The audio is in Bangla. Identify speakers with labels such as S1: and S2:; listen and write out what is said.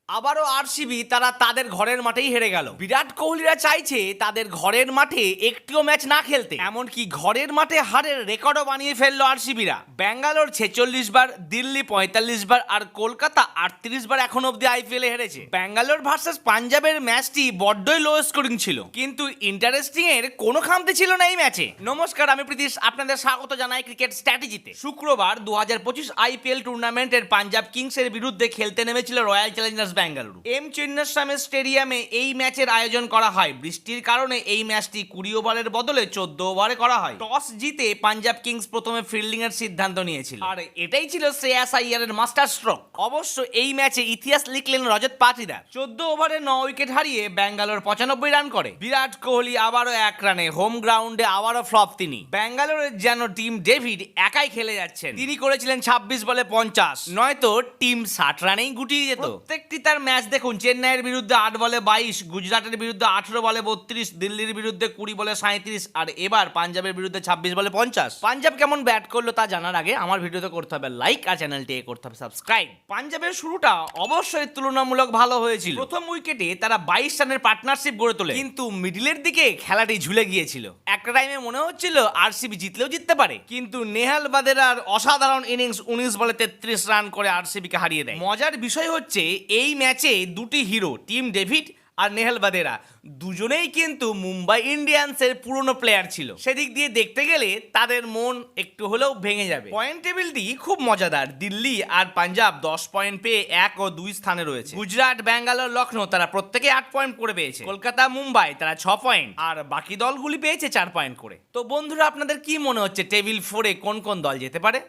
S1: আবারও আরসিবি তারা তাদের ঘরের মাঠেই হেরে গেল। বিরাট কোহলিরা চাইছে তাদের ঘরের মাঠে একটিও ম্যাচ না খেলতে, এমনকি ঘরের মাঠে হারের রেকর্ডও বানিয়ে ফেললো আরসিবিরা। ব্যাঙ্গালোর 46 বার, দিল্লি 45 বার আর কলকাতা 38 বার এখন অব্দি আইপিএল এ হেরেছে। ব্যাঙ্গালোর ভার্সেস পাঞ্জাবের ম্যাচটি বড্ডই লো স্কোরিং ছিল, কিন্তু ইন্টারেস্টিং এর কোনো খামতি ছিল না এই ম্যাচে। নমস্কার, আমি প্রীতিশ, আপনাদের স্বাগত জানাই ক্রিকেট স্ট্র্যাটেজিতে। শুক্রবার 2025 আইপিএল টুর্নামেন্টের পাঞ্জাব কিংসের বিরুদ্ধে খেলতে নেমেছিল Royal Challengers Bengaluru. M Chinnaswamy স্টেডিয়ামে এই ম্যাচের আয়োজন করা হয়। বৃষ্টির কারণে এই ম্যাচটি 20 ওভারের বদলে 14 ওভারে করা হয়। টস জিতে পাঞ্জাব কিংস প্রথমে ফিল্ডিং এর সিদ্ধান্ত নিয়েছিল, আর এটাই ছিল শ্রেয়াস আইয়ারের মাস্টার স্ট্রোক। অবশ্য এই ম্যাচে ইতিহাস লিখলেন রজত পাটিদার। 14 ওভারে 9 উইকেট হারিয়ে ব্যাঙ্গালোর 95 রান করে। বিরাট কোহলি আবারও 1 রানে, হোম গ্রাউন্ডে আবারও ফ্লপ তিনি। ব্যাঙ্গালোরের যেন টিম ডেভিড একাই খেলে যাচ্ছেন। তিনি করেছিলেন 26 বলে 50, নয়তো টিম 60 রানেই গুটিয়ে যেত। প্রত্যেকটি তার ম্যাচ দেখুন, চেন্নাইয়ের বিরুদ্ধে 8 বলে 22, গুজরাটের বিরুদ্ধে 18 বলে 32, দিল্লির বিরুদ্ধে 20 বলে 37, আর এবার পাঞ্জাবের বিরুদ্ধে 26 বলে 50। পাঞ্জাব কেমন ব্যাট করলো তা জানার আগে আমার ভিডিওতে করতে হবে লাইক আর চ্যানেলটিকে করতে হবে সাবস্ক্রাইব। পাঞ্জাবের শুরুটা অবশ্যই তুলনামূলক ভালো হয়েছিল। প্রথম উইকেটে তারা 22 রানের পার্টনারশিপ গড়ে তোলে, কিন্তু মিডিলের দিকে খেলাটি ঝুলে গিয়েছিল। একটা টাইমে মনে হচ্ছিল আরসিবি জিতলেও জিততে পারে, কিন্তু নেহাল বাদেরার অসাধারণ ইনিংস 19 বলে 33 রান করে আরসিবিকে হারিয়ে দেয়। মজার বিষয় হচ্ছে এই ম্যাচে দুটি হিরো, টিম ডেভিড আর নেহাল বাদেরা, দুজনেই কিন্তু মুম্বাই ইন্ডিয়ান্সের পুরনো প্লেয়ার ছিল। সেদিক দিয়ে দেখতে গেলে তাদের মন একটু হলেও ভেঙে যাবে। পয়েন্ট টেবিলটি খুব মজাদার। দিল্লি আর পাঞ্জাব 10 পয়েন্ট পেয়ে 1 ও 2 স্থানে রয়েছে। গুজরাট, ব্যাঙ্গালোর, লখনৌ তারা প্রত্যেকে 8 পয়েন্ট করে পেয়েছে। কলকাতা, মুম্বাই তারা 6 পয়েন্ট, আর বাকি দলগুলি পেয়েছে 4 পয়েন্ট করে। তো বন্ধুরা, আপনাদের কি মনে হচ্ছে টেবিল 4-এ কোন কোন দল যেতে পারে?